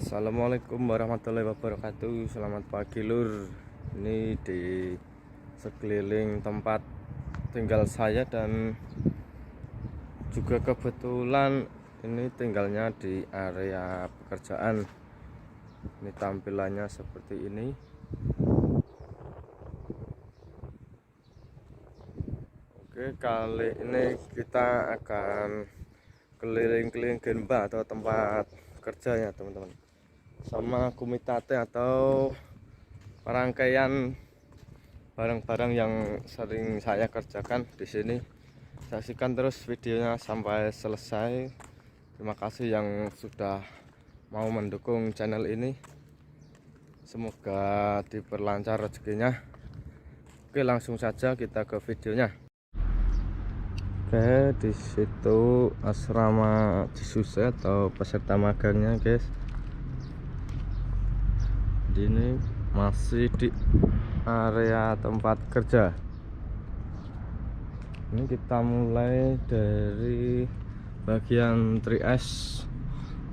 Assalamualaikum warahmatullahi wabarakatuh. Selamat pagi lur. Ini di sekeliling tempat tinggal saya dan juga kebetulan ini tinggalnya di area pekerjaan. Ini tampilannya seperti ini. Oke, kali ini kita akan keliling-keliling gemba atau tempat kerja ya teman-teman, sama kumitate atau rangkaian barang-barang yang sering saya kerjakan di sini. Saksikan terus videonya sampai selesai. Terima kasih yang sudah mau mendukung channel ini. Semoga diperlancar rezekinya. Oke, langsung saja kita ke videonya. Oke, di situ asrama Cisuse atau peserta magangnya, guys. Ini masih di area tempat kerja. Ini kita mulai dari bagian 3S.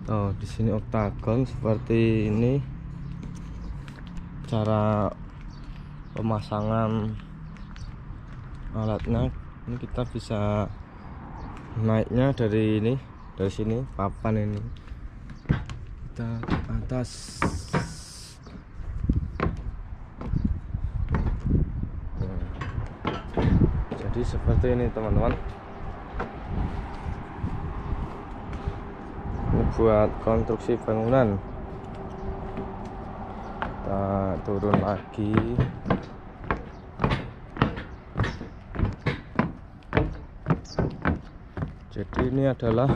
Oh, di sini oktagon seperti ini. Cara pemasangan alatnya, ini kita bisa naiknya dari ini, dari sini papan ini. Kita ke atas. Jadi seperti ini teman-teman. Ini buat konstruksi bangunan. Kita turun lagi. Jadi ini adalah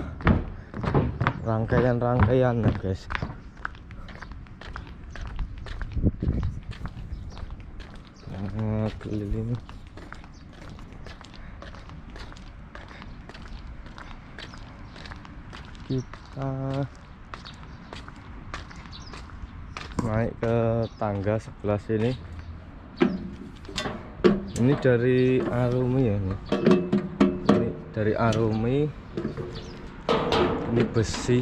rangkaian-rangkaian ya guys. Nah, keliling. Kita naik ke tangga sebelah sini. Ini dari Arumi ya, ini dari Arumi. Ini besi,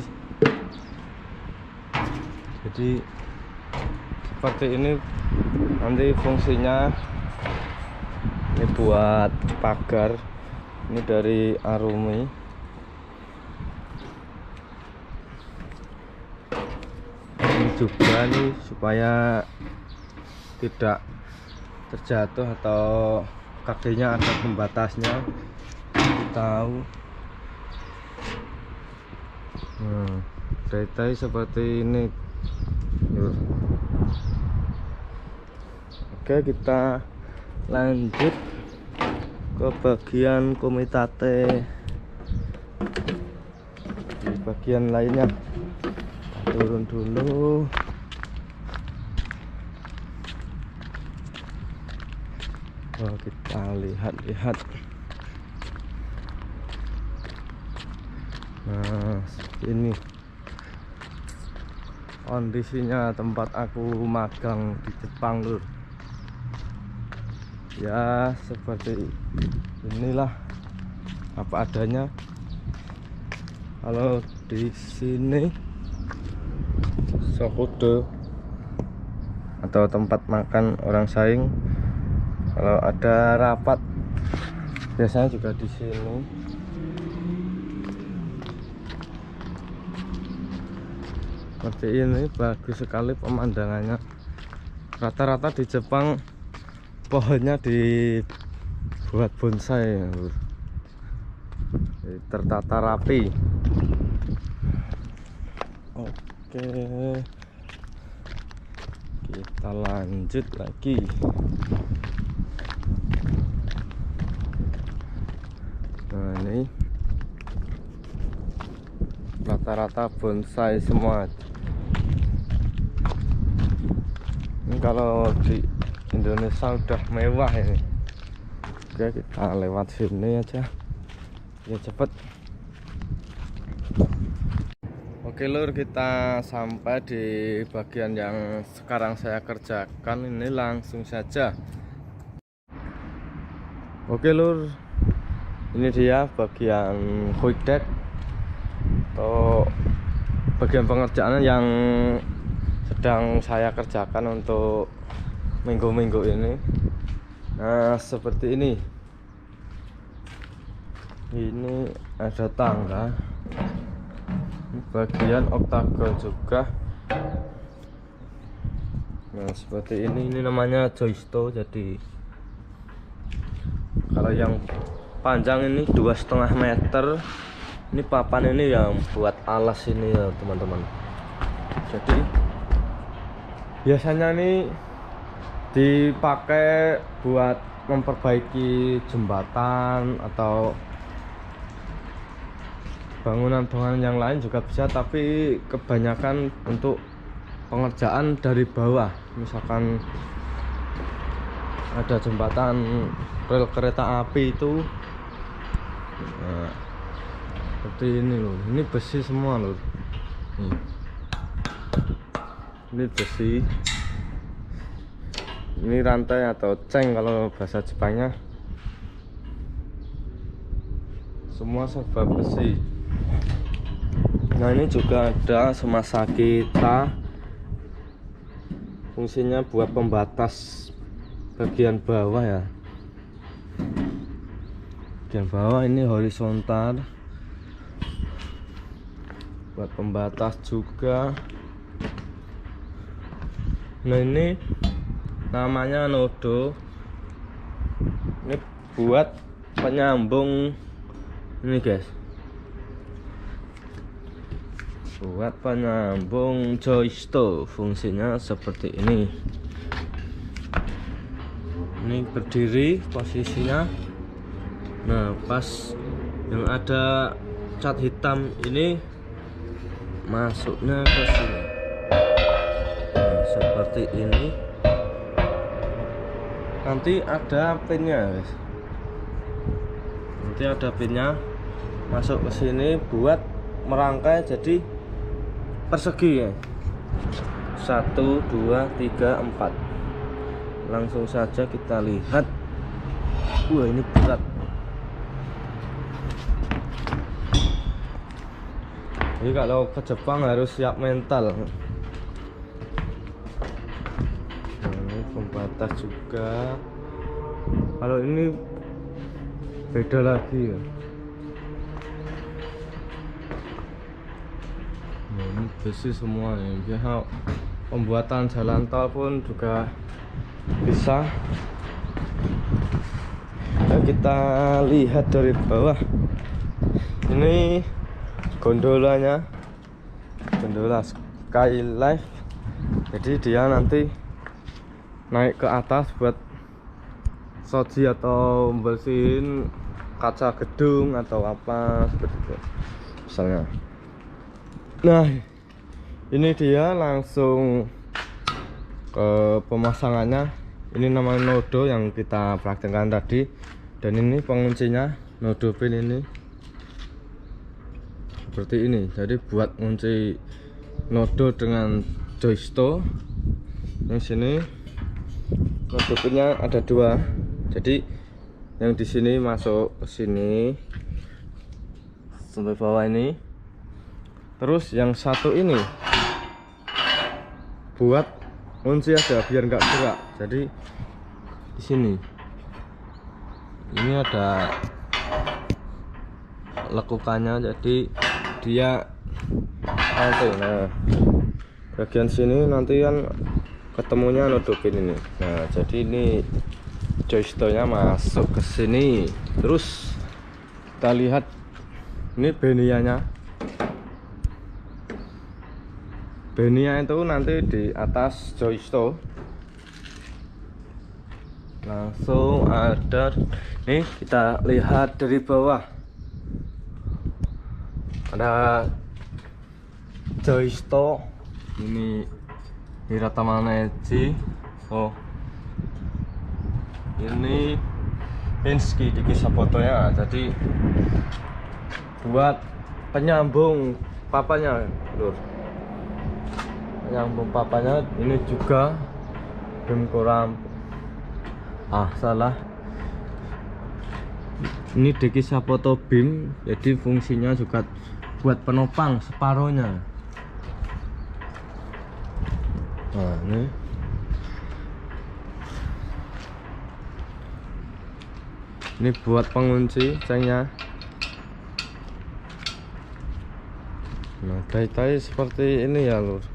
jadi seperti ini nanti fungsinya. Ini buat pagar. Ini dari Arumi. Juga nih supaya tidak terjatuh atau kakinya ada pembatasnya, tahu. Detail seperti ini. Oke, kita lanjut ke bagian komitate di bagian lainnya. Turun dulu. Oh, kita lihat. Nah, ini kondisinya tempat aku magang di Jepang lur. Ya seperti inilah apa adanya. Kalau di sini Sokude atau tempat makan orang saing, kalau ada rapat biasanya juga di sini. Seperti ini, bagus sekali pemandangannya. Rata-rata di Jepang pohonnya dibuat bonsai, tertata rapi. Oke, kita lanjut lagi. Nah, ini rata-rata bonsai semua. Ini kalau di Indonesia udah mewah ini. Oke, kita lewat sini aja ya, cepet. Oke lur, kita sampai di bagian yang sekarang saya kerjakan. Ini langsung saja. Oke lur, ini dia bagian quick deck atau bagian pengerjaan yang sedang saya kerjakan untuk minggu-minggu ini. Nah, seperti ini ada tangga, bagian oktagon juga. Nah, seperti ini namanya joisto. Jadi kalau yang panjang ini 2,5 meter, ini papan ini yang buat alas ini ya teman-teman. Jadi biasanya ini dipakai buat memperbaiki jembatan atau bangunan-bangunan yang lain juga bisa, tapi kebanyakan untuk pengerjaan dari bawah. Misalkan ada jembatan rel kereta api itu, nah, seperti ini loh. Ini besi semua loh. Ini besi, ini rantai atau ceng kalau bahasa Jepangnya. Semua serba besi. Nah, ini juga ada semasa kita, fungsinya buat pembatas bagian bawah ya. Bagian bawah ini horizontal, buat pembatas juga. Nah, ini namanya nodo. Ini buat penyambung ini guys, buat penyambung joisto. Fungsinya seperti ini. Ini berdiri posisinya. Nah, pas yang ada cat hitam ini masuknya ke sini. Nah, seperti ini. Nanti ada pinnya guys. Nanti ada pinnya masuk ke sini buat merangkai jadi persegi ya. 1, 2, 3, 4. Langsung saja kita lihat. Wah, ini berat. Jadi kalau ke Jepang harus siap mental. Nah, ini pembatas juga. Kalau ini beda lagi ya. Nah, ini besi semua ya. Biasa pembuatan jalan tol pun juga bisa. Nah, kita lihat dari bawah. Ini gondolanya, gondola Skylife. Jadi dia nanti naik ke atas buat soji atau bersihin kaca gedung atau apa seperti itu misalnya. Nah, ini dia langsung ke pemasangannya. Ini namanya nodo yang kita praktekkan tadi, dan ini penguncinya nodo pin ini seperti ini. Jadi buat ngunci nodo dengan joisto. Yang sini nodo pinnya ada 2. Jadi yang di sini masuk ke sini sampai bawah ini. Terus yang satu ini buat kunci aja biar nggak gerak. Jadi di sini ini ada lekukannya, jadi dia nanti, nah bagian sini nanti kan ketemunya nodo pin ini. Nah, jadi ini joistonya masuk ke sini. Terus kita lihat ini benianya. Benia itu nanti di atas joisto. Langsung ada nih, kita lihat dari bawah ada joisto. Ini Hiratama Neji. Oh, ini Pinsky di kisah fotonya. Jadi buat penyambung papanya, lur. Penyambung papanya ini juga bim koram. Salah. Ini dekisa foto bim, jadi fungsinya juga buat penopang separohnya. Nah ini buat pengunci cengnya. Nah tai-tai seperti ini ya lur.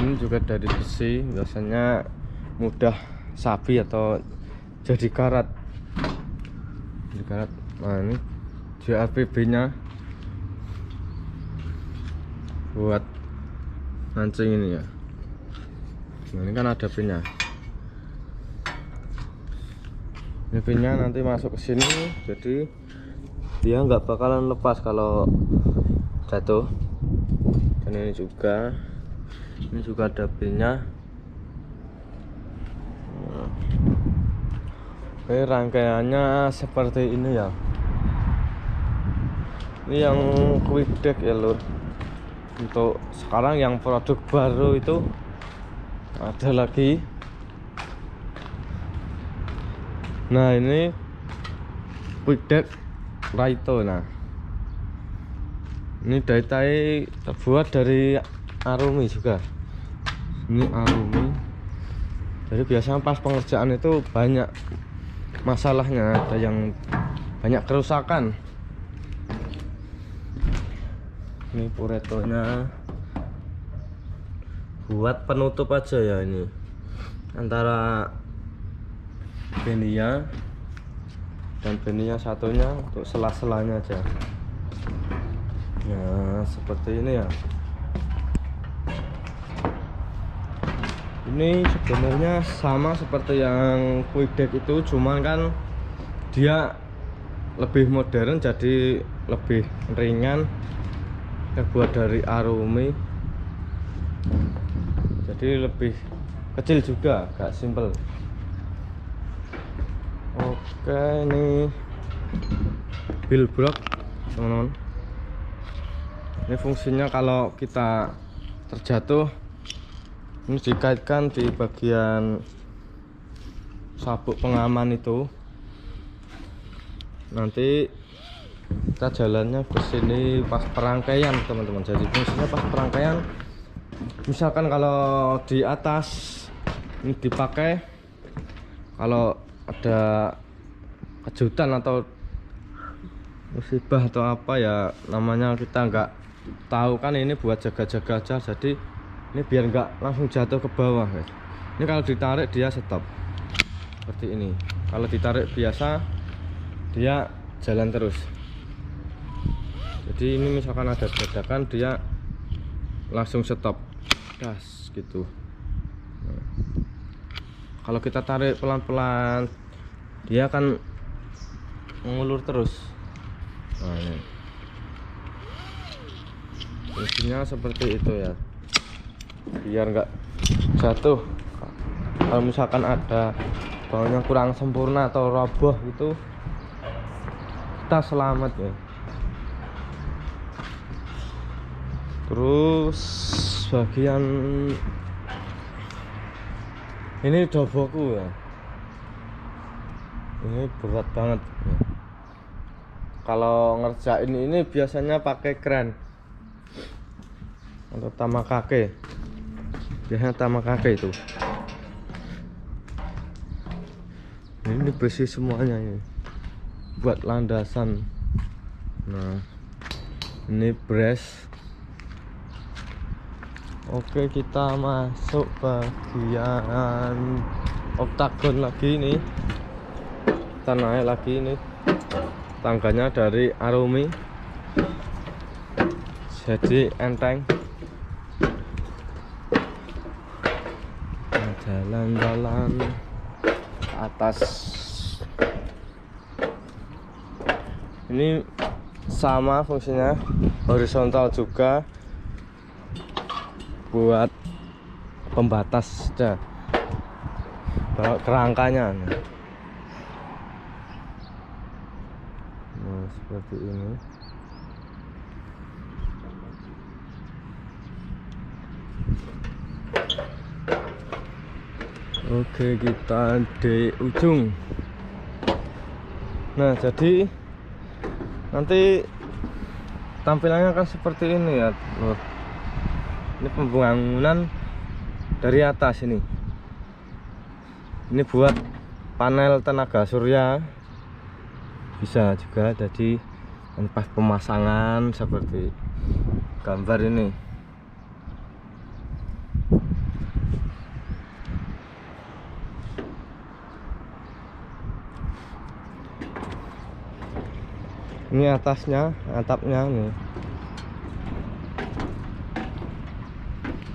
Ini juga dari besi, biasanya mudah sabi atau jadi karat. Nah ini JRPB nya buat mancing ini ya. Nah ini kan ada pinnya. Ini pinnya nanti masuk ke sini, jadi dia nggak bakalan lepas kalau jatuh. Dan ini juga ada pinnya. Nah, ini rangkaiannya seperti ini ya. Ini yang quick deck ya lur. Untuk sekarang yang produk baru itu ada lagi. Nah ini quick deck Raito. Nah ini tai-tai terbuat dari arumi juga. Ini arumi. Jadi biasanya pas pengerjaan itu banyak masalahnya, ada yang banyak kerusakan. Ini puretonya buat penutup aja ya, ini antara benia dan benia satunya untuk sela-selanya aja. Nah seperti ini ya. Ini sebenarnya sama seperti yang quick deck itu, cuman kan dia lebih modern, jadi lebih ringan, terbuat dari arumi, jadi lebih kecil juga, gak simple. Oke, ini bill block teman-teman. Ini fungsinya kalau kita terjatuh, ini dikaitkan di bagian sabuk pengaman itu. Nanti kita jalannya ke sini pas perangkaian teman-teman. Jadi fungsinya pas perangkaian, misalkan kalau di atas ini dipakai, kalau ada kejutan atau musibah atau apa ya namanya, kita nggak tahu kan, ini buat jaga-jaga aja. Jadi ini biar nggak langsung jatuh ke bawah guys. Ini kalau ditarik dia stop seperti ini. Kalau ditarik biasa dia jalan terus. Jadi ini misalkan ada ledakan, dia langsung stop, gas gitu. Nah, kalau kita tarik pelan-pelan, dia akan mengulur terus. Nah, ini fungsinya seperti itu ya, biar nggak jatuh. Kalau misalkan ada baunya kurang sempurna atau roboh itu, kita selamat ya. Terus bagian ini doboku ya, ini berat banget ya. Kalau ngerjain ini biasanya pakai kren atau tamakake, biasanya tamakake itu. Ini besi semuanya ini buat landasan. Nah ini brace. Oke, kita masuk bagian oktagon lagi nih. Kita naik lagi ini, tangganya dari arumi, jadi enteng. Jalan-jalan ke atas. Ini sama fungsinya, horizontal juga, buat pembatas aja kerangkanya. Nah seperti ini. Oke, kita di ujung. Nah jadi nanti tampilannya akan seperti ini ya. Ini pembangunan dari atas ini. Ini buat panel tenaga surya, bisa juga jadi tempat pemasangan seperti gambar ini. Ini atasnya, atapnya nih.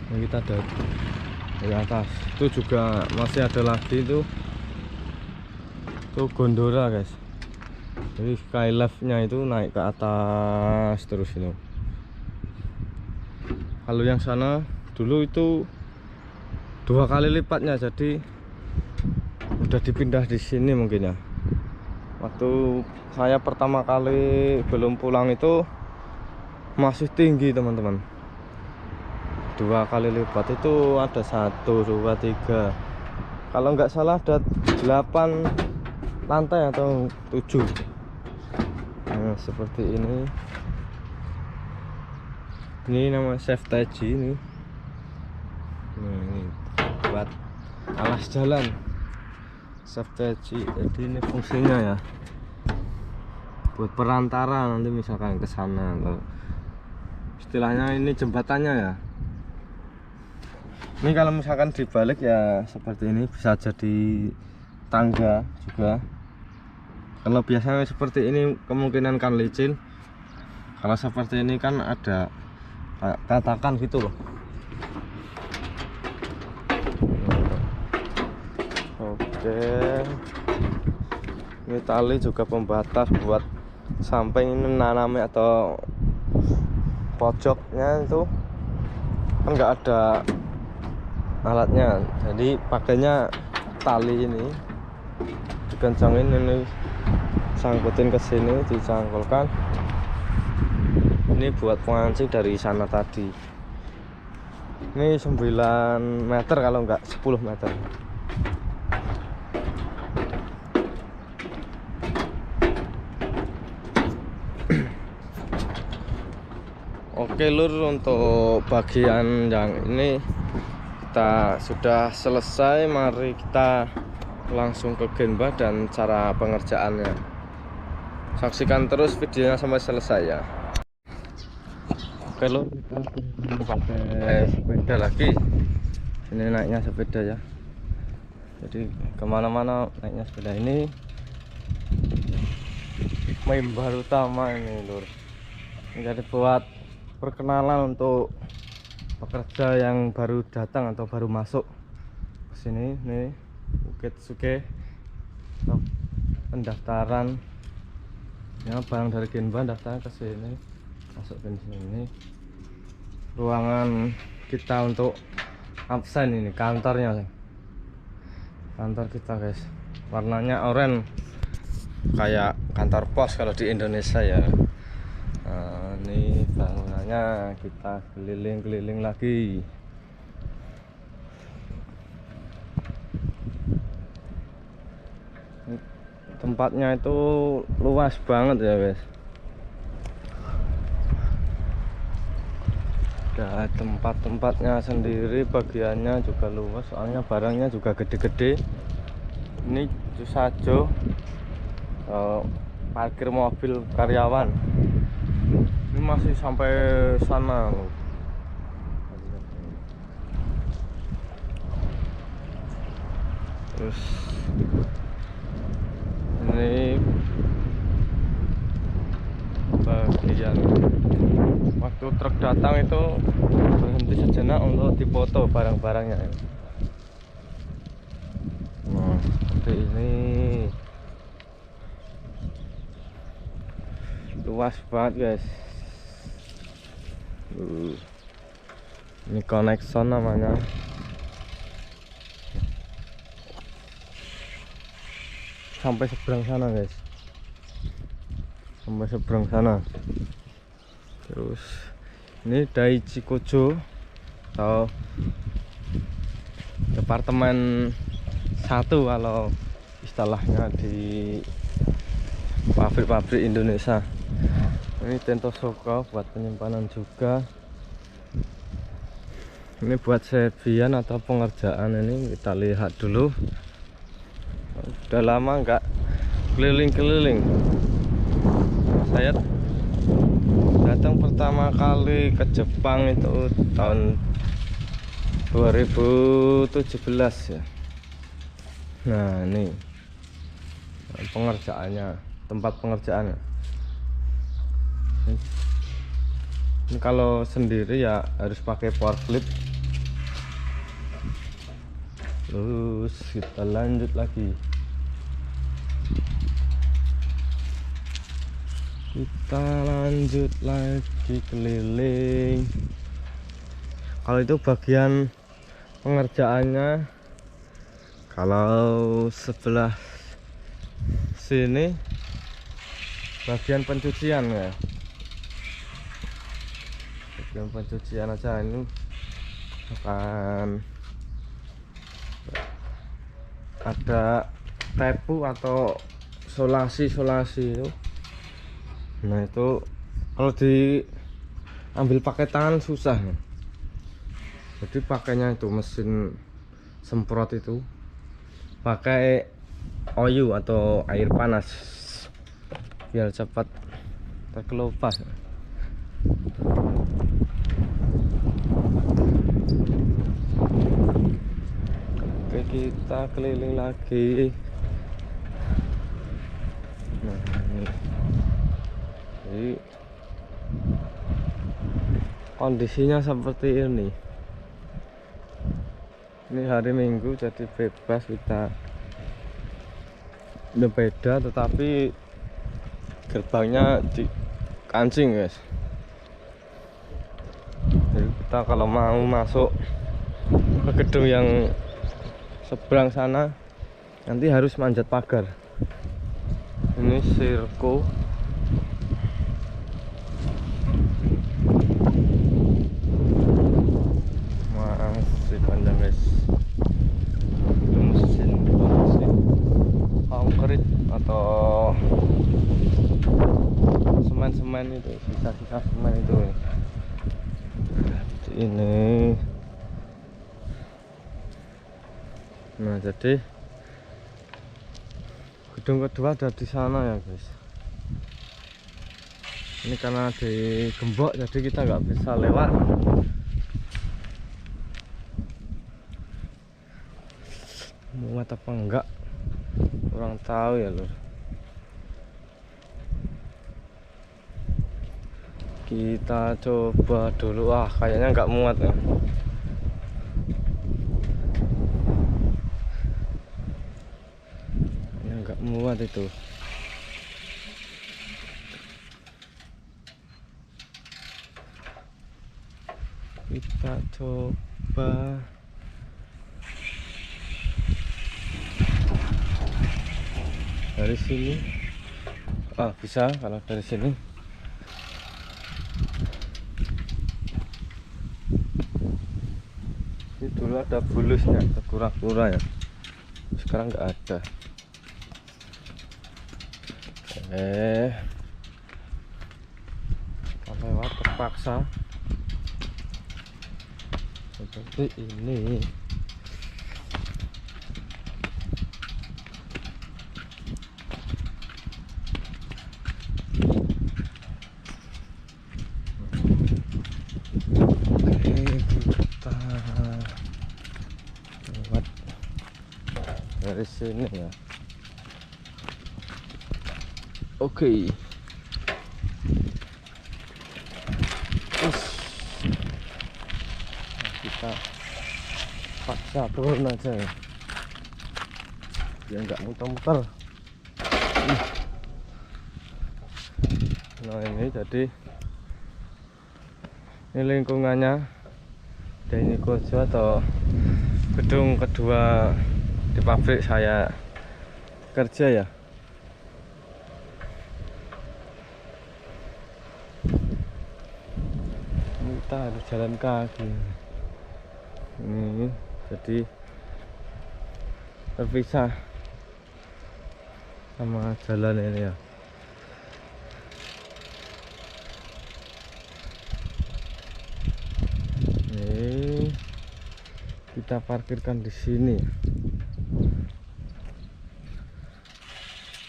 Ini kita dari atas. Itu juga masih ada lagi itu gondola guys. Jadi skylift-nya itu naik ke atas terus ini. Kalau yang sana dulu itu 2 kali lipatnya, jadi udah dipindah di sini mungkin ya. Waktu saya pertama kali belum pulang itu masih tinggi teman-teman. 2 kali lipat itu ada 1, 2, 3. Kalau nggak salah ada 8 lantai atau 7. Nah, seperti ini. Ini nama safety ini. Nah, ini buat alas jalan. Safety. Jadi ini fungsinya ya buat perantara nanti misalkan ke sana, atau istilahnya ini jembatannya ya. Ini kalau misalkan dibalik ya seperti ini, bisa jadi tangga juga. Kalau biasanya seperti ini kemungkinan kan licin. Kalau seperti ini kan ada katakan gitu loh. Oke, ini tali juga pembatas buat samping ini nanami atau pojoknya itu kan nggak ada alatnya, jadi pakainya tali ini dikencangin, ini sangkutin ke sini, dicangkulkan. Ini buat pengancing dari sana tadi. Ini 9 meter kalau nggak 10 meter. Oke lur, untuk bagian yang ini kita sudah selesai. Mari kita langsung ke Genba dan cara pengerjaannya. Saksikan terus videonya sampai selesai ya. Oke lur, kita pakai sepeda lagi. Ini naiknya sepeda ya, jadi kemana-mana naiknya sepeda. Ini member utama ini lur. Jadi buat perkenalan untuk pekerja yang baru datang atau baru masuk ke sini. Nih Bukit Suke, pendaftaran ya, barang dari Genba daftar ke sini, masuk ke sini. Ruangan kita untuk absen, ini kantornya, kantor kita guys. Warnanya oranye kayak kantor pos kalau di Indonesia ya. Nah, ini bangunannya, kita keliling-keliling lagi. Tempatnya itu luas banget ya guys. Ada tempat-tempatnya sendiri, bagiannya juga luas, soalnya barangnya juga gede-gede. Ini saja parkir mobil karyawan. Ini masih sampai sana loh. Terus ini bagian waktu truk datang itu berhenti sejenak untuk dipoto barang-barangnya. Nah, seperti ini. Luas banget guys. Ini connection namanya. Sampai seberang sana guys, sampai seberang sana. Terus ini Daiichi Kojo atau departemen 1 kalau istilahnya di pabrik-pabrik Indonesia. Ini Tento Soko buat penyimpanan juga. Ini buat serpian atau pengerjaan, ini kita lihat dulu. Udah lama nggak keliling-keliling. Saya datang pertama kali ke Jepang itu tahun 2017 ya. Nah ini pengerjaannya, tempat pengerjaannya. Ini kalau sendiri ya harus pakai forklift. Terus kita lanjut lagi. Kita lanjut lagi keliling. Kalau itu bagian pengerjaannya. Kalau sebelah sini bagian pencucian ya. Bagian pencucian aja, ini akan ada tepu atau solasi itu. Nah itu kalau diambil pakai tangan susah, jadi pakainya itu mesin semprot itu, pakai oyu atau air panas biar cepat terkelupas. Oke, kita keliling lagi. Nah ini, jadi kondisinya seperti ini. Ini hari Minggu jadi bebas kita berbeda, tetapi gerbangnya di kancing guys. Jadi kita kalau mau masuk ke gedung yang seberang sana nanti harus manjat pagar. Ini Sirko. Masih panjang guys. Itu mesin konkrit atau semen itu, sisa-sisa semen itu. Ini nah jadi gedung kedua ada di sana ya guys. Ini karena digembok jadi kita nggak bisa lewat. Muat apa enggak kurang tahu ya lur. Kita coba dulu. Kayaknya nggak muat ya. Nggak muat itu. Kita coba dari sini. Bisa kalau dari sini. Ini dulu ada bulusnya, ada kura-kura ya. Sekarang nggak ada. Lewat terpaksa seperti ini. Kita lewat dari sini ya. Oke. Kita paksa turun aja ya, biar nggak muter-muter. Nah ini jadi ini lingkungannya Daini Kojo atau gedung kedua di pabrik saya kerja ya. Kita harus jalan kaki. Ini jadi terpisah sama jalan ini ya. Ini kita parkirkan di sini.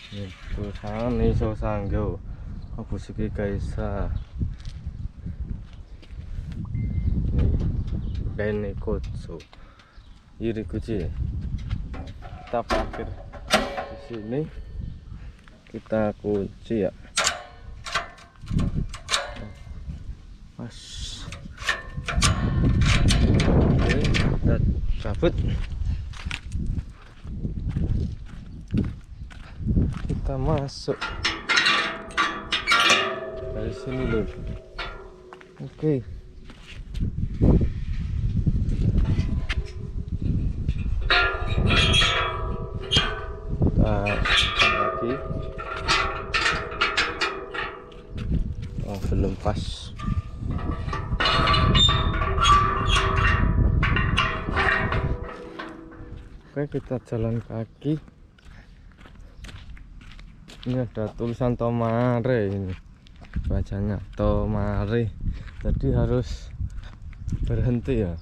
Itu sana iso sanggo apa sih kaisa Bene Kotso iri kuci. Kita parkir di sini, kita kunci ya mas. Oke, kita cabut, kita masuk dari sini loh. Oke, kita lagi. Oh, belum pas. Oke, kita jalan kaki. Ini ada tulisan Tomare, ini bacanya Tomare. Jadi harus berhenti ya,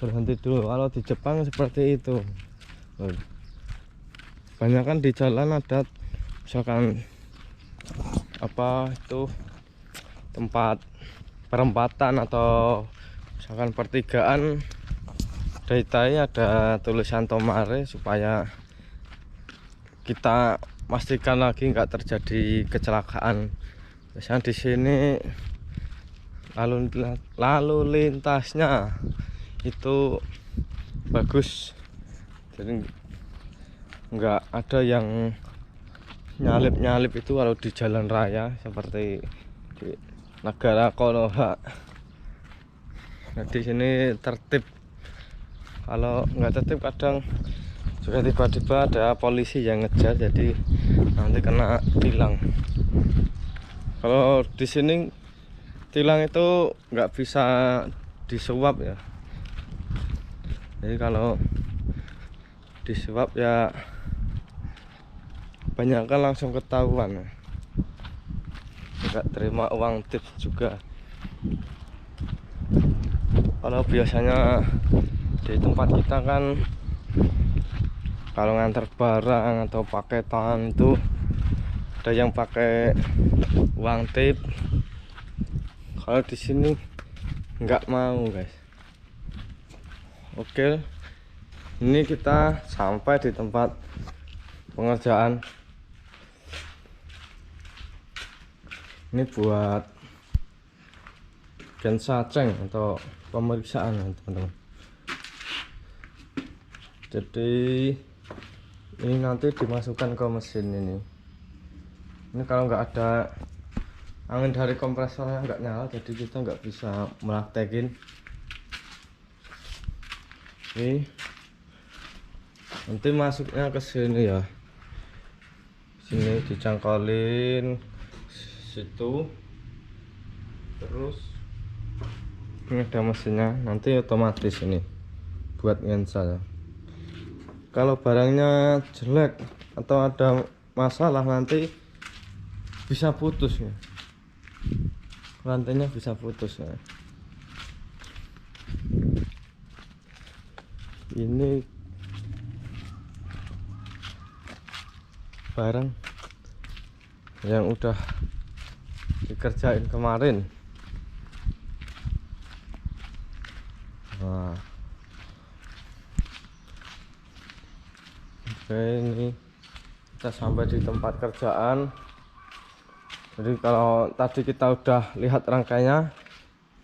berhenti dulu. Kalau di Jepang seperti itu. Banyak kan di jalan ada misalkan apa itu tempat perempatan atau misalkan pertigaan, daitai ada tulisan Tomare supaya kita pastikan lagi nggak terjadi kecelakaan. Misalnya di sini lalu lintasnya itu bagus, jadi nggak ada yang nyalip itu kalau di jalan raya seperti di negara Konoha. Nah, di sini tertib. Kalau nggak tertib kadang juga tiba-tiba ada polisi yang ngejar, jadi nanti kena tilang. Kalau di sini tilang itu nggak bisa disuap ya, jadi kalau disuap ya banyak kan langsung ketahuan, nggak terima uang tips juga. Kalau biasanya di tempat kita kan kalau ngantar barang atau paketan itu ada yang pakai uang tip. Kalau di sini nggak mau guys. Oke, ini kita sampai di tempat pengerjaan. Ini buat gensaceng atau pemeriksaan ya teman-teman. Jadi ini nanti dimasukkan ke mesin ini. Ini kalau nggak ada angin dari kompresornya nggak nyala, jadi kita nggak bisa melaktekin. Oke, nanti masuknya ke sini ya. Sini dicangkolin situ, terus ini ada mesinnya, nanti otomatis ini buat ngensa. Kalau barangnya jelek atau ada masalah nanti bisa putus ya, rantainya bisa putus ya. Ini barang yang udah dikerjain kemarin. Nah, oke, ini kita sampai di tempat kerjaan. Jadi kalau tadi kita udah lihat rangkainya,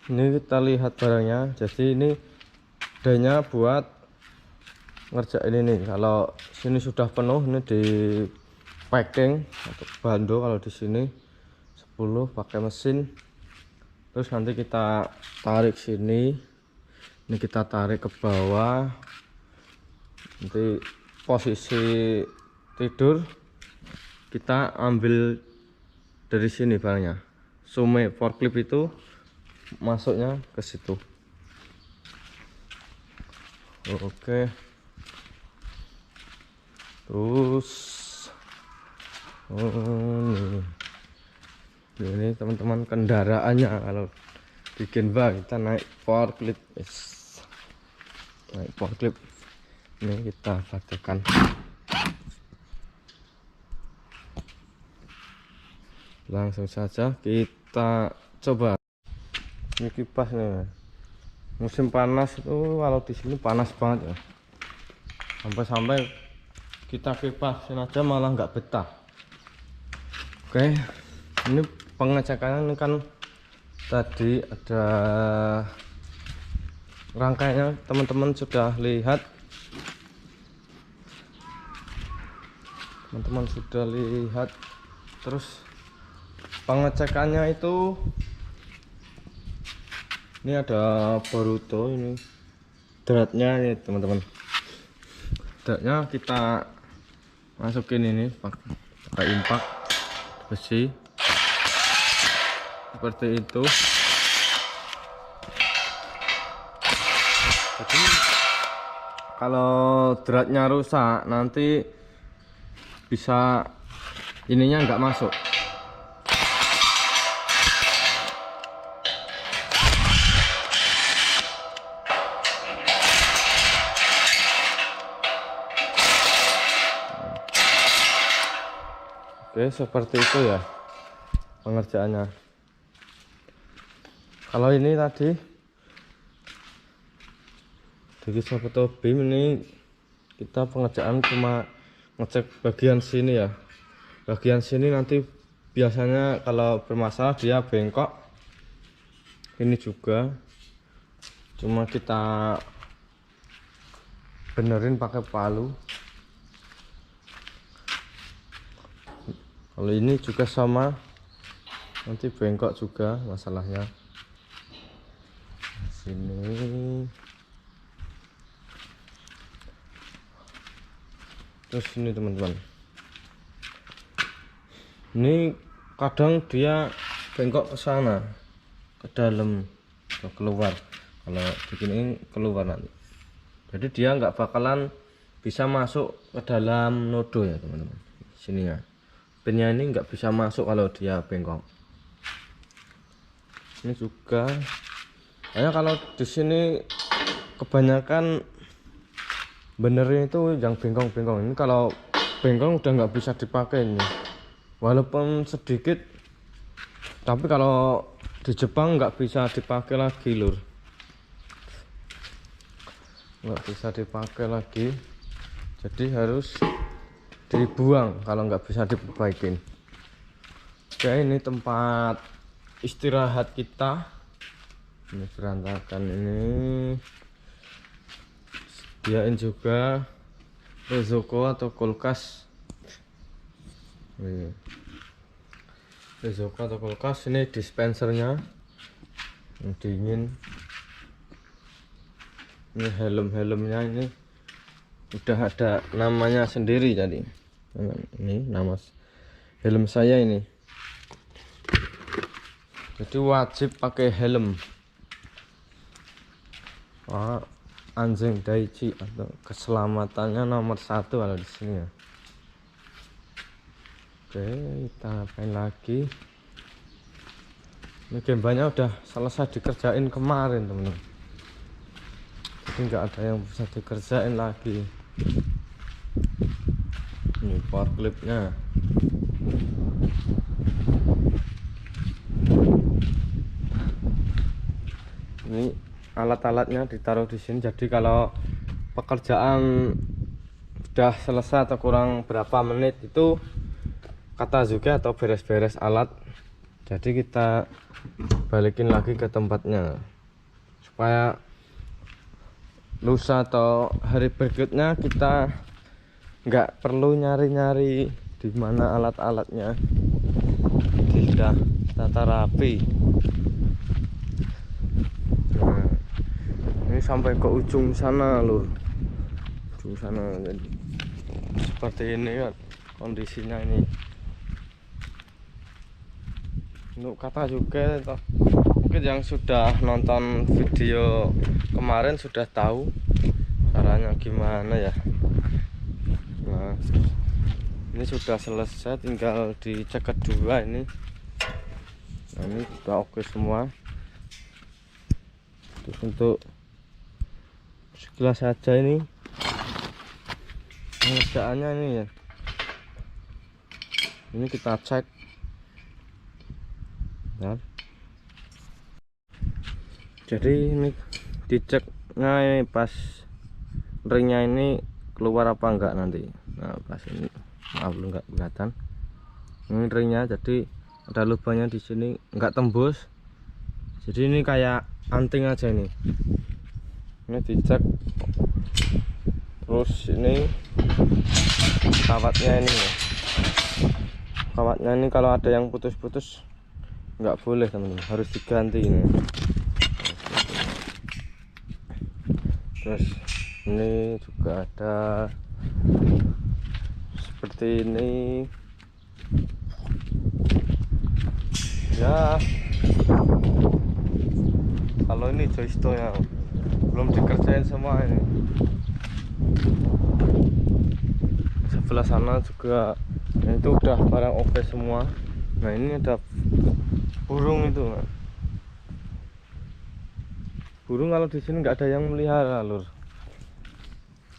ini kita lihat barangnya. Jadi ini adanya buat ngerjain ini. Kalau sini sudah penuh, ini di packing atau bando. Kalau di sini 10 pakai mesin. Terus nanti kita tarik sini. Ini kita tarik ke bawah. Nanti posisi tidur kita ambil dari sini barangnya. Sume forklift itu masuknya ke situ. Oke. Terus ini teman-teman kendaraannya. Kalau bikin bak kita naik forklift. naik forklift. Ini kita praktekkan. Langsung saja kita coba. Ini kipas nih. Musim panas itu kalau di sini panas banget ya. Sampai-sampai kita kipasin aja malah nggak betah. Oke, ini pengecekannya ini kan tadi ada rangkainya, teman-teman sudah lihat. Terus pengecekannya itu ini ada Boruto, ini dratnya ini teman-teman. Dratnya kita masukin ini pakai impak besi seperti itu. Jadi kalau dratnya rusak nanti bisa ininya nggak masuk. Oke, seperti itu ya pengerjaannya. Kalau ini tadi di Sopoto Beam ini kita pengerjaan cuma ngecek bagian sini ya. Bagian sini nanti biasanya kalau bermasalah dia bengkok. Ini juga cuma kita benerin pakai palu. Kalau ini juga sama, nanti bengkok juga masalahnya. Sini, terus ini teman-teman, ini kadang dia bengkok ke sana, ke dalam, ke keluar. Kalau begini keluar nanti, jadi dia nggak bakalan bisa masuk ke dalam nodo ya teman-teman. Sini ya, pinnya ini nggak bisa masuk kalau dia bengkok. Ini juga kayak kalau di sini kebanyakan benerin itu yang bengkong-bengkong. Ini kalau bengkong udah nggak bisa dipakai ini, walaupun sedikit, tapi kalau di Jepang nggak bisa dipakai lagi lur, nggak bisa dipakai lagi, jadi harus dibuang kalau nggak bisa diperbaikin. Oke, ini tempat istirahat kita. Ini berantakan ini. Sediain juga Rezoko atau kulkas. Ini Rezoko atau kulkas, ini dispensernya yang dingin. Ini helm-helmnya ini udah ada namanya sendiri tadi. Ini nama helm saya ini, jadi wajib pakai helm. Anjing Daichi atau keselamatannya nomor 1 kalau di sini ya. Oke, kita apain lagi. Ini gembanya udah selesai dikerjain kemarin teman-teman, jadi nggak ada yang bisa dikerjain lagi. Ini power clipnya. Ini alat-alatnya ditaruh di sini, jadi kalau pekerjaan sudah selesai atau kurang berapa menit itu kata juga atau beres-beres alat, jadi kita balikin lagi ke tempatnya supaya lusa atau hari berikutnya kita nggak perlu nyari-nyari di mana alat-alatnya, sudah tata rapi. Ini sampai ke ujung sana lur, ujung sana. Jadi seperti ini kan kondisinya ini. Untuk kata juga toh, mungkin yang sudah nonton video kemarin sudah tahu caranya gimana ya. Nah, ini sudah selesai, tinggal dicek kedua ini. Nah, ini sudah oke semua. Terus untuk sebelah saja ini pengerjaannya ini ya. Ini kita cek. Nah. Jadi ini diceknya ini pas ringnya ini keluar apa enggak nanti. Nah pas ini maaf belum enggak kelihatan. Ini ringnya jadi ada lubangnya di sini enggak tembus. Jadi ini kayak anting aja ini. Ini dicek. Terus ini kawatnya ini ya. Kawatnya ini kalau ada yang putus-putus nggak boleh teman-teman, harus diganti ini. Terus ini juga ada seperti ini ya. Kalau ini joysticknya belum dikerjain semua ini. Sebelah sana juga itu udah barang oke semua. Nah ini ada burung itu. Burung kalau di sini nggak ada yang melihara lur,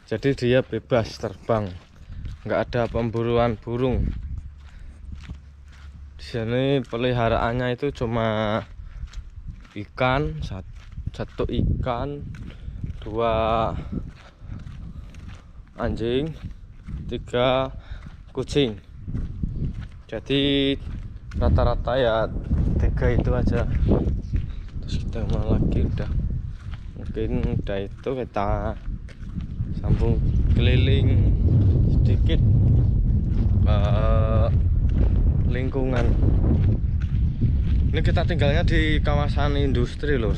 jadi dia bebas terbang, nggak ada pemburuan burung. Di sini peliharaannya itu cuma ikan, satu ikan, 2 anjing, 3 kucing. Jadi rata-rata ya 3 itu aja. Terus kita mau lagi mungkin udah itu kita sambung keliling sedikit ke lingkungan. Ini kita tinggalnya di kawasan industri loh,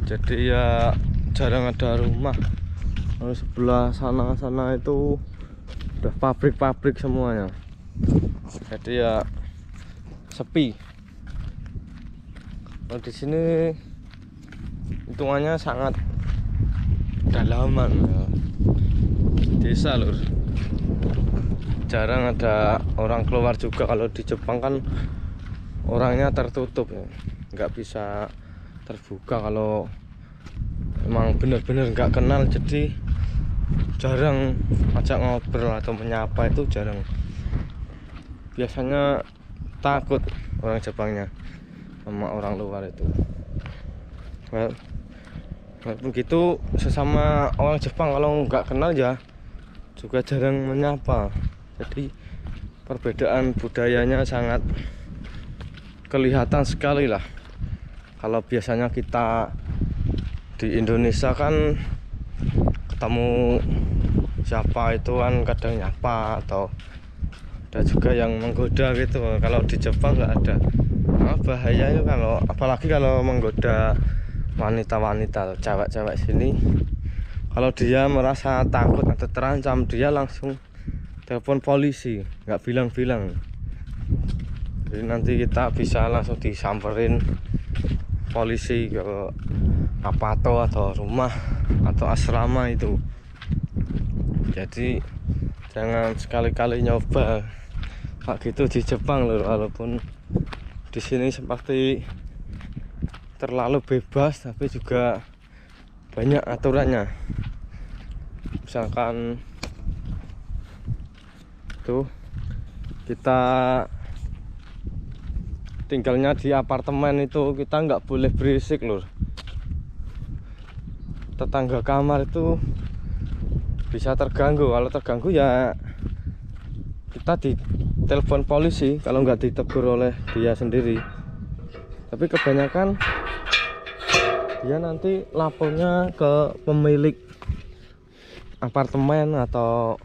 jadi ya jarang ada rumah. Lalu sebelah sana itu udah pabrik-pabrik semuanya, jadi ya sepi. Kalau di sini hitungannya sangat dalaman ya. Desa lur, jarang ada orang keluar juga. Kalau di Jepang kan orangnya tertutup ya, nggak bisa terbuka. Kalau emang bener-bener nggak kenal, jadi jarang ajak ngobrol atau menyapa, itu jarang. Biasanya takut orang Jepangnya sama orang luar itu. Walaupun gitu, sesama orang Jepang kalau nggak kenal ya juga jarang menyapa. Jadi perbedaan budayanya sangat kelihatan sekali lah. Kalau biasanya kita di Indonesia kan ketemu siapa itu kan kadang nyapa, atau ada juga yang menggoda gitu. Kalau di Jepang nggak ada. Nah, bahayanya kalau apalagi kalau menggoda wanita-wanita atau cewek-cewek sini, kalau dia merasa takut atau terancam, dia langsung telepon polisi, nggak bilang-bilang. Jadi nanti kita bisa langsung disamperin polisi ke apato atau rumah atau asrama itu. Jadi jangan sekali-kali nyoba kayak gitu di Jepang loh. Walaupun di sini seperti terlalu bebas, tapi juga banyak aturannya. Misalkan tuh kita tinggalnya di apartemen itu, kita nggak boleh berisik lur. Tetangga kamar itu bisa terganggu. Kalau terganggu ya kita ditelepon polisi, kalau nggak ditegur oleh dia sendiri. Tapi kebanyakan dia nanti lapornya ke pemilik apartemen atau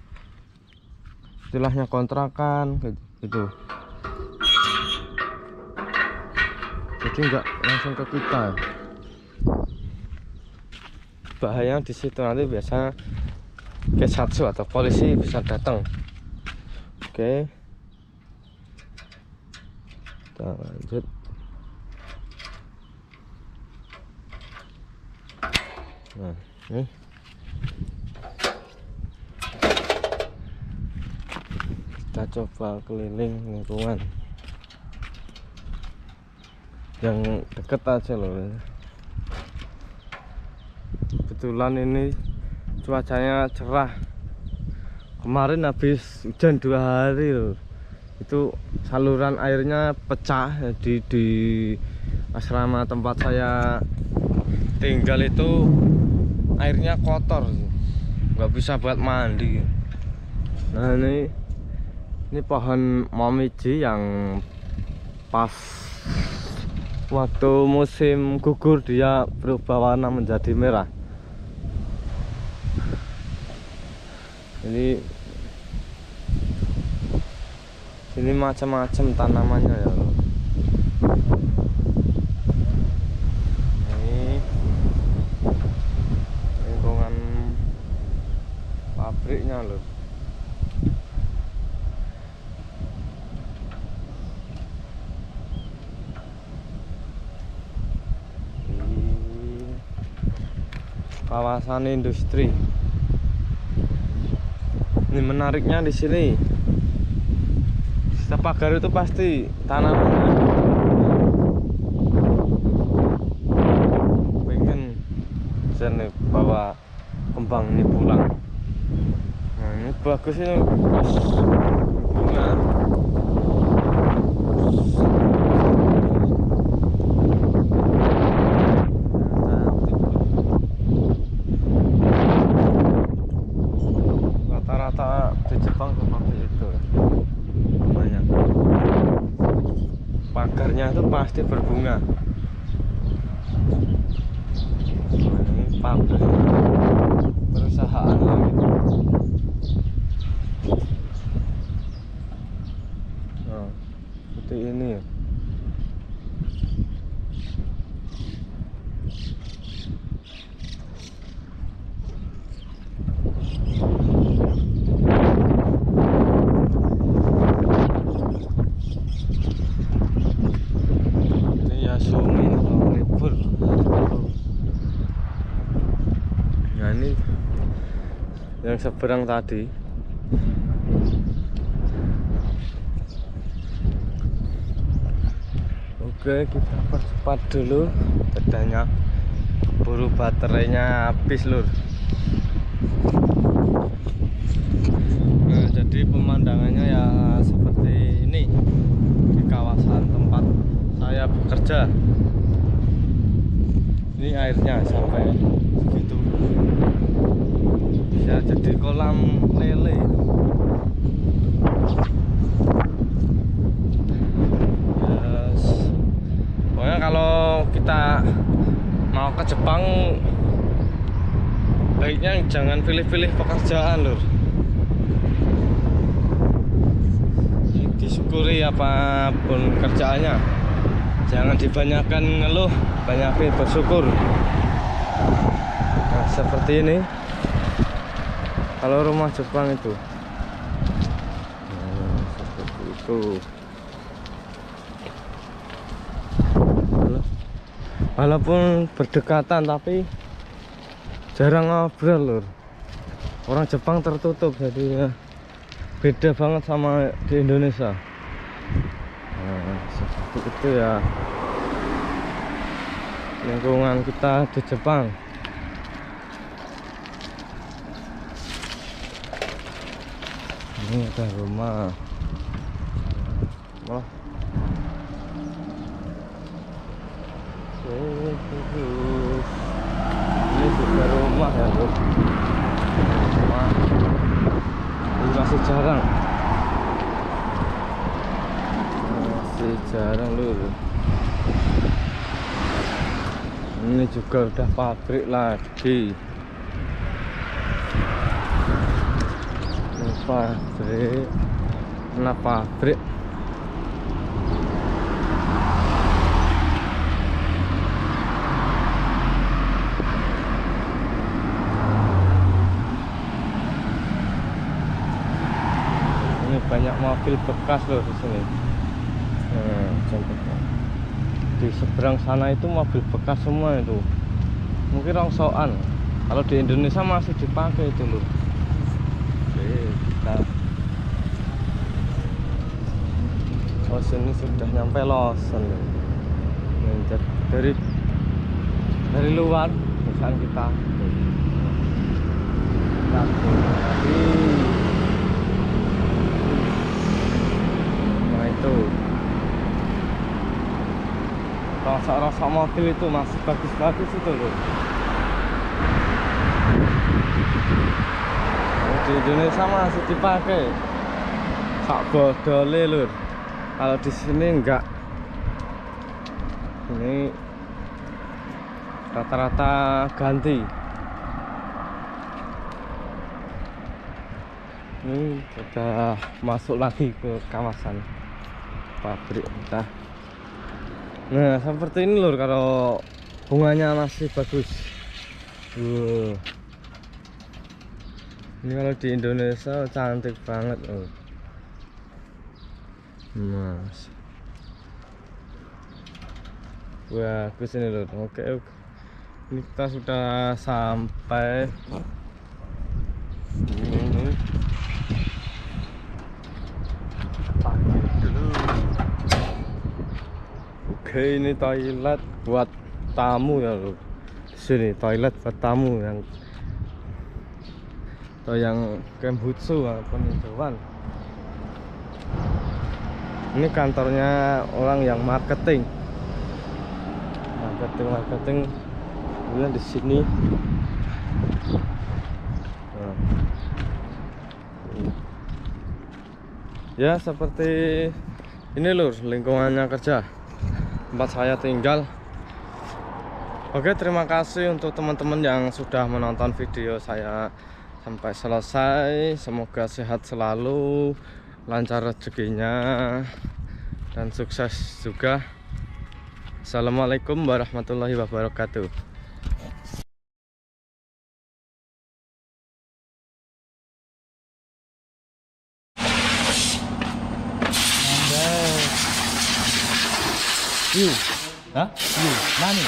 istilahnya kontrakan gitu. Jadi nggak langsung ke kita. Bahaya di situ, nanti biasa Kesatsu atau polisi bisa datang. Oke, kita lanjut. Nah, ini kita coba keliling lingkungan yang deket aja loh. kebetulan ini cuacanya cerah. Kemarin habis hujan 2 hari loh. Itu saluran airnya pecah. Jadi di asrama tempat saya tinggal itu airnya kotor, nggak bisa buat mandi. Nah ini pohon momiji yang pas waktu musim gugur dia berubah warna menjadi merah. Ini macam-macam tanamannya ya. Ini lingkungan pabriknya loh. Kawasan industri. Ini menariknya di sini. Setiap pagar itu pasti tanaman. Pengen sini bawa kembang ini pulang. Nah ini bagus ini, bunga. Rata-rata di Jepang seperti itu. Banyak pagarnya itu pasti berbunga. Ini pabrik perusahaan lagi. Nah, seperti ini ya. Nah ini yang seberang tadi. Oke, kita percepat dulu bedanya, buru baterainya habis lur. Nah jadi pemandangannya ya seperti ini di kawasan tempat saya bekerja. Ini airnya sampai segitu, bisa jadi kolam lele. Yes. Pokoknya kalau kita mau ke Jepang baiknya jangan pilih-pilih pekerjaan lur. Disyukuri apapun kerjaannya, jangan dibanyakan ngeluh, banyakin bersyukur. Nah seperti ini kalau rumah Jepang itu. Nah, seperti itu. Walaupun berdekatan tapi jarang ngobrol lur. Orang Jepang tertutup, jadi ya beda banget sama di Indonesia. Nah, seperti itu ya lingkungan kita di Jepang. Ini ada rumah. Wah. Ini juga rumah ya bro. Rumah ini masih jarang. Masih jarang lur. Ini juga udah pabrik lagi. Ini pabrik. Mana pabrik? Ini banyak mobil bekas loh di sini. Nah, contohnya di seberang sana itu mobil bekas semua itu. Mungkin rongsokan. Kalau di Indonesia masih dipakai itu loh. Oke, kita sini sudah nyampe Lawson. Nah, dari luar perusahaan kita lagi. Nah itu rasa mobil itu masih bagus-bagus itu loh. Di Indonesia masih dipakai sak bodole lur. Kalau di sini enggak. Ini rata-rata ganti. Ini sudah masuk lagi ke kawasan pabrik kita. Nah seperti ini lur kalau bunganya masih bagus. Ini kalau di Indonesia cantik banget loh. Mas, bagus ini lur. Oke. Ini kita sudah sampai. Ini parkir dulu. Oke, ini toilet buat tamu ya lur. Sini toilet buat tamu yang Kemhutsu atau peninjauan. Ini kantornya orang yang marketing kemudian di sini. Nah. Ya seperti ini lur lingkungannya kerja tempat saya tinggal. Oke, terima kasih untuk teman-teman yang sudah menonton video saya sampai selesai. Semoga sehat selalu, lancar rezekinya, dan sukses juga. Assalamualaikum warahmatullahi wabarakatuh. Hah? Nani?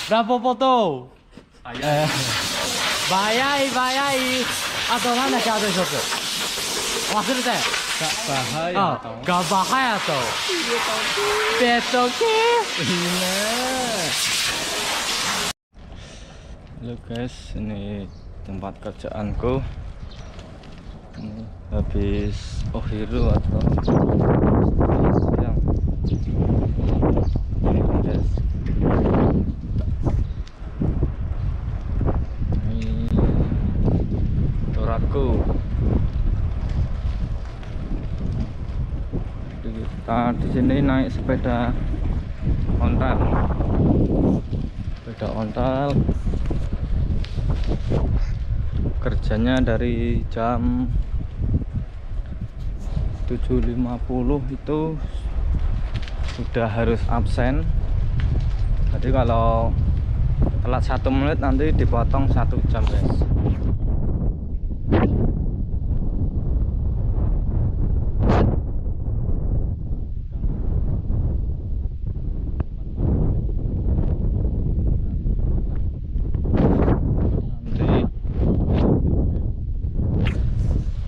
Berapa foto? Bayai. Atau mana kado itu? Wasurite. Gak bahaya Gak bahaya tuh. Betoke. Halo guys, ini tempat kerjaanku. Ini habis Ohiru atau siang. Ini guys. Ini toraku. Kita di sini naik sepeda ontel. Kerjanya dari jam 7.50 itu sudah harus absen. Jadi kalau telat 1 menit nanti dipotong 1 jam guys.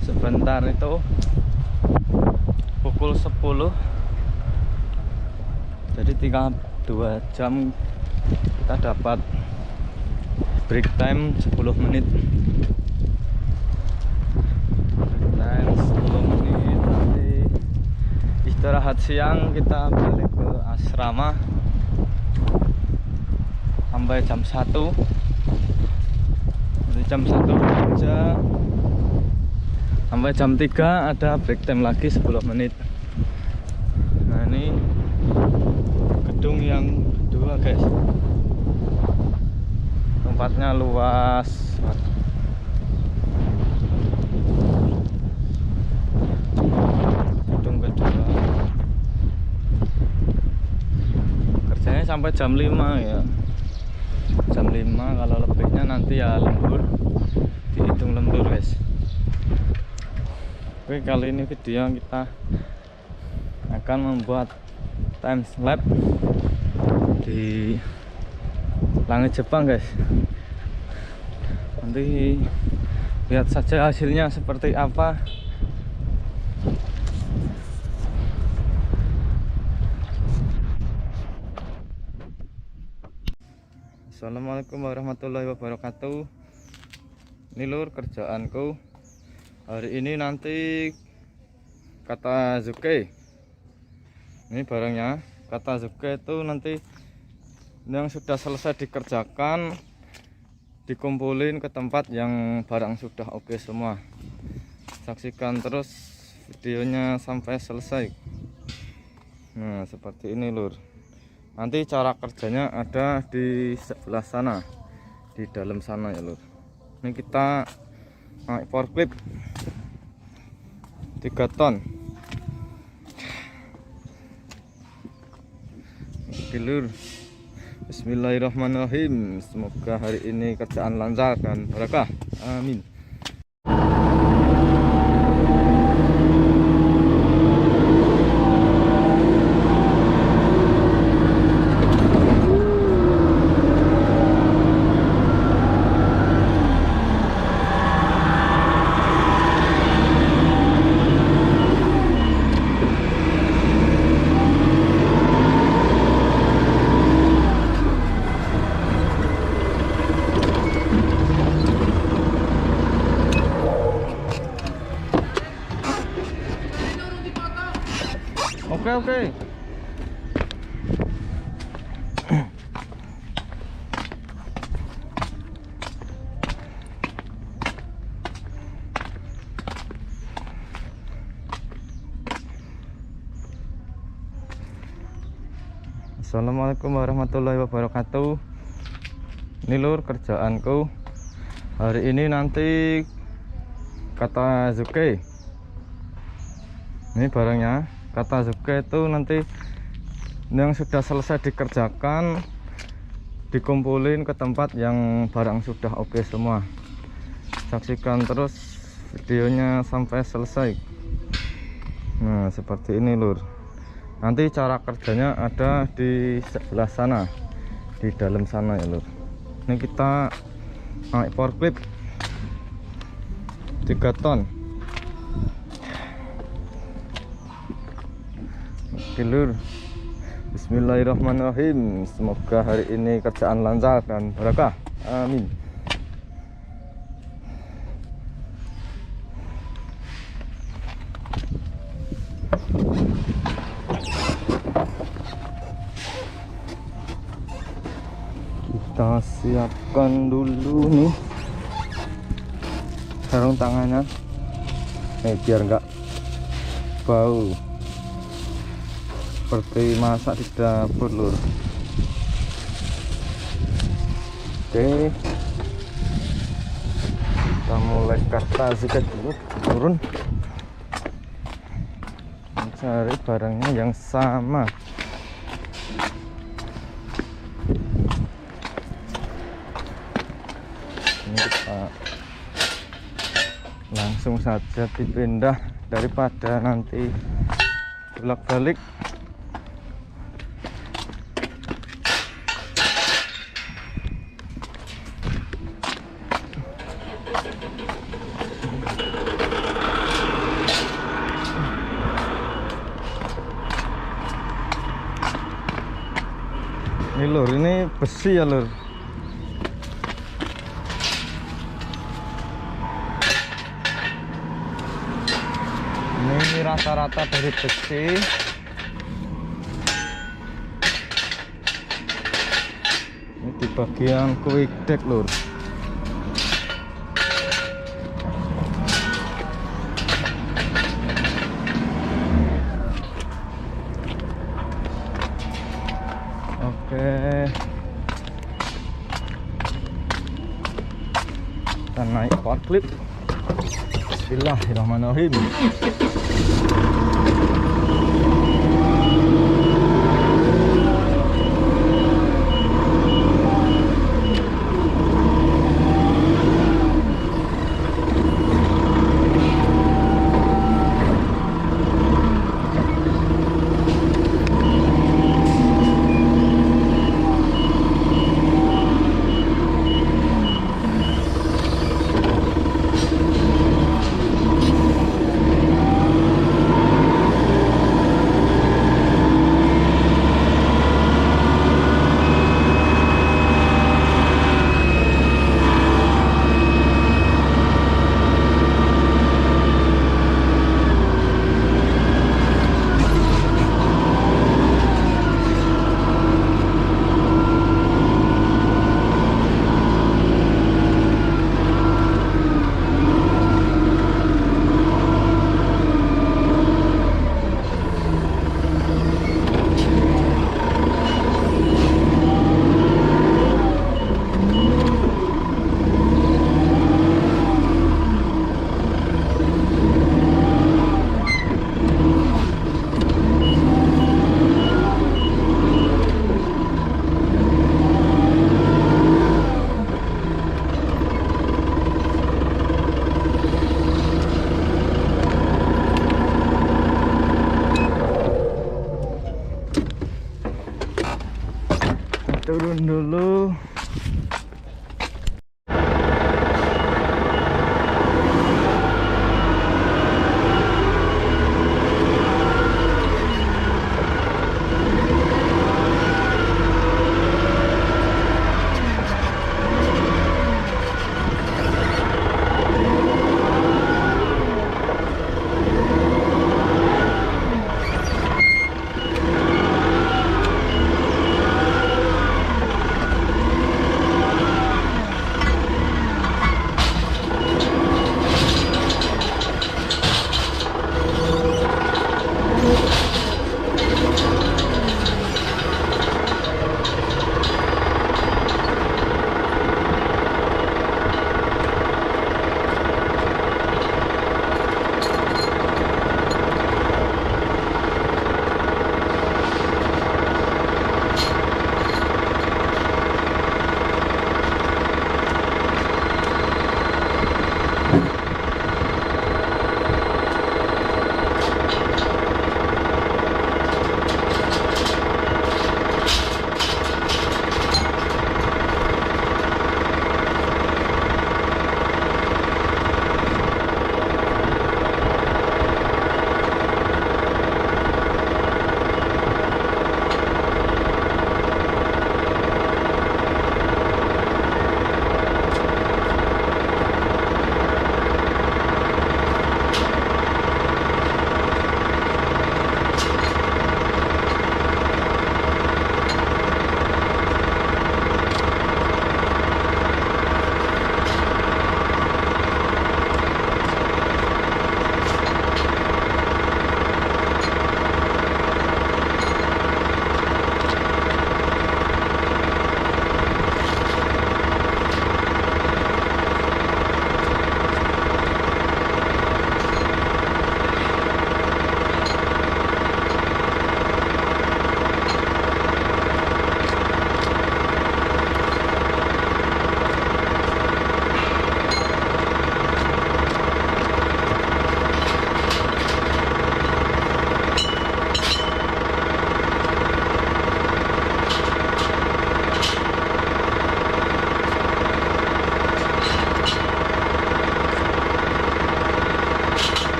Sebentar itu pukul 10, jadi tinggal 2 jam kita dapat break time 10 menit. Break time 10 menit, nanti istirahat siang, kita balik ke asrama sampai jam 1. Nanti jam 1 kerja sampai jam 3, ada break time lagi 10 menit. Nah ini gedung yang kedua guys, tempatnya luas. Gedung kedua kerjanya sampai jam 5 ya. Jam 5, kalau lebihnya nanti ya lembur, dihitung lembur guys. Oke, kali ini video kita akan membuat time lapse di langit Jepang guys. Nanti lihat saja hasilnya seperti apa. Assalamualaikum warahmatullahi wabarakatuh. Ini lur kerjaanku hari ini. Nanti kata Zuke, ini barangnya. Kata Zuke itu nanti yang sudah selesai dikerjakan dikumpulin ke tempat yang barang sudah oke semua. Saksikan terus videonya sampai selesai. Nah seperti ini lur. Nanti cara kerjanya ada di sebelah sana, di dalam sana ya lur. Ini kita naik forklift 3 ton. Oke lur, bismillahirrahmanirrahim. Semoga hari ini kerjaan lancar dan berkah, amin. Oke. Assalamualaikum warahmatullahi wabarakatuh. Ini lur kerjaanku hari ini. Nanti kata Zuke, ini barangnya. Kata Zuke itu nanti yang sudah selesai dikerjakan dikumpulin ke tempat yang barang sudah oke semua. Saksikan terus videonya sampai selesai. Nah seperti ini lur. Nanti cara kerjanya ada di sebelah sana, di dalam sana ya lur. Ini kita naik forklift 3 ton. Oke lur, bismillahirrahmanirrahim. Semoga hari ini kerjaan lancar dan berkah, amin. Kita siapkan dulu nih sarung tangannya, biar enggak bau seperti masak di dapur lur. Oke, kita mulai kata Zuke dulu, turun mencari barangnya yang sama. Ini kita langsung saja dipindah daripada nanti bolak-balik. Ini lur, ini besi ya lur. Ini rata-rata dari besi. Ini di bagian quick deck lur. Oke, kita naik forklift. Bismillahirrahmanirrahim. dulu.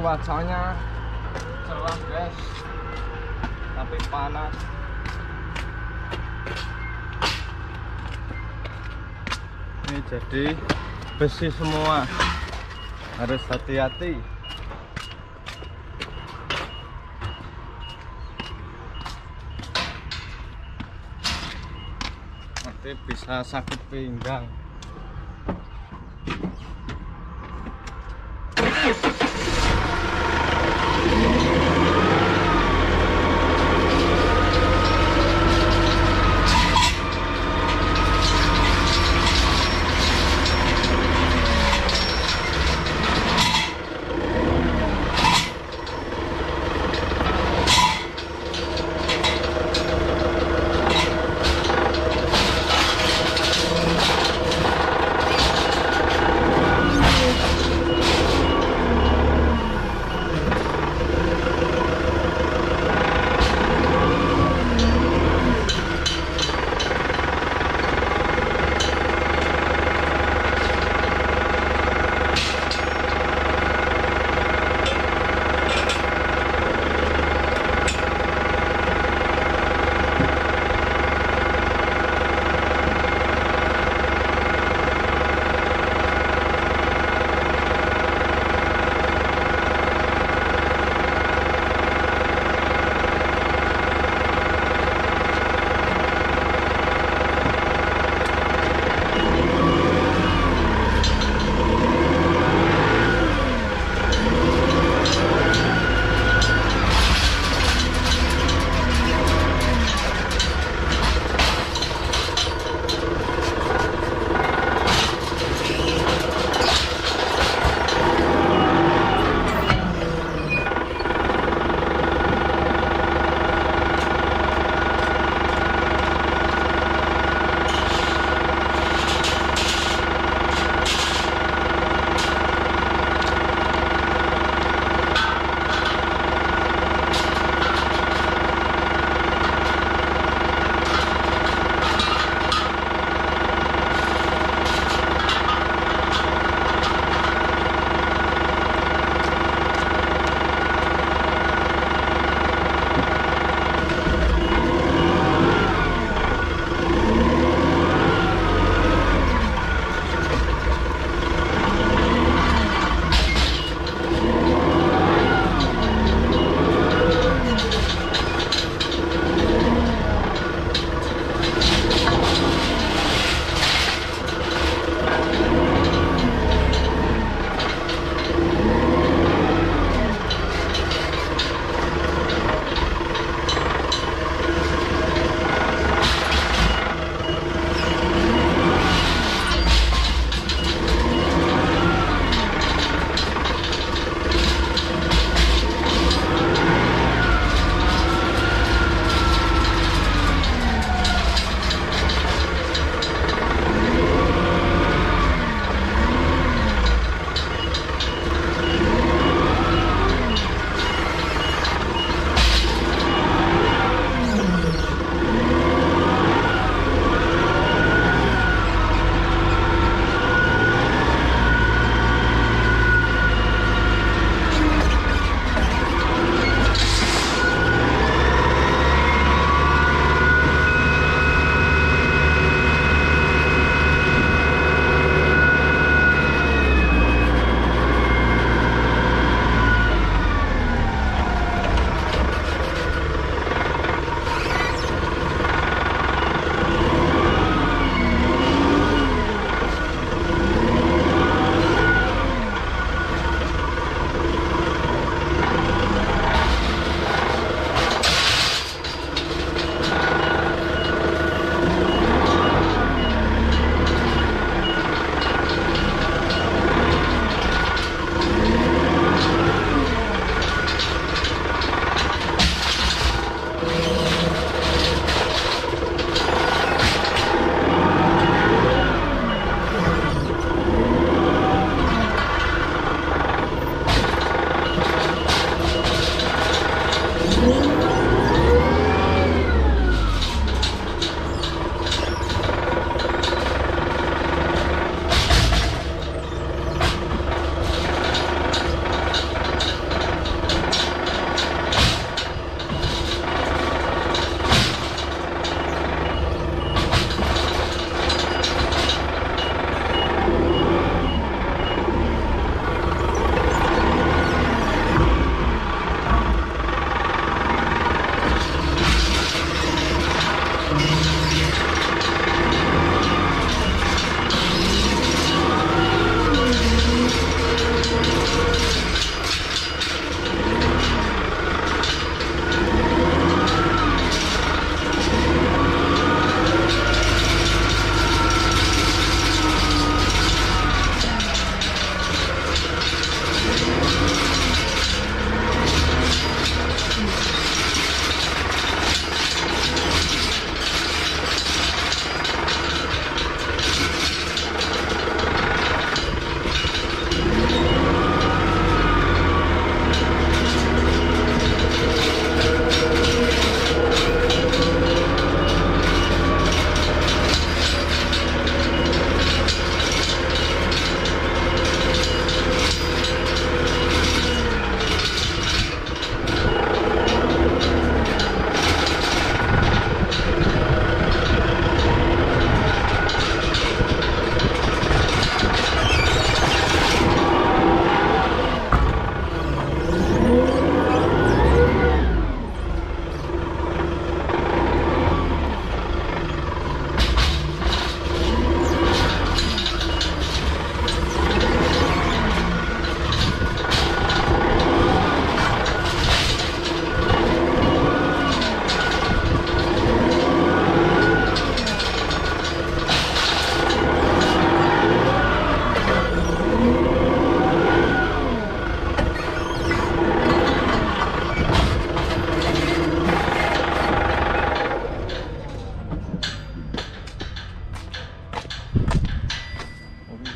cuacanya cerah guys, tapi panas. Ini jadi besi semua, harus hati-hati. Nanti bisa sakit pinggang.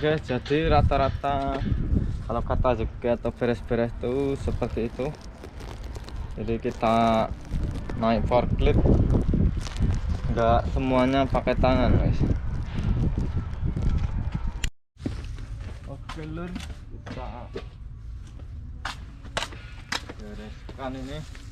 guys, jadi rata-rata kalau kata juga atau beres-beres tuh seperti itu. Jadi kita naik forklift nggak semuanya pakai tangan guys. Oke lur, kita bereskan ini.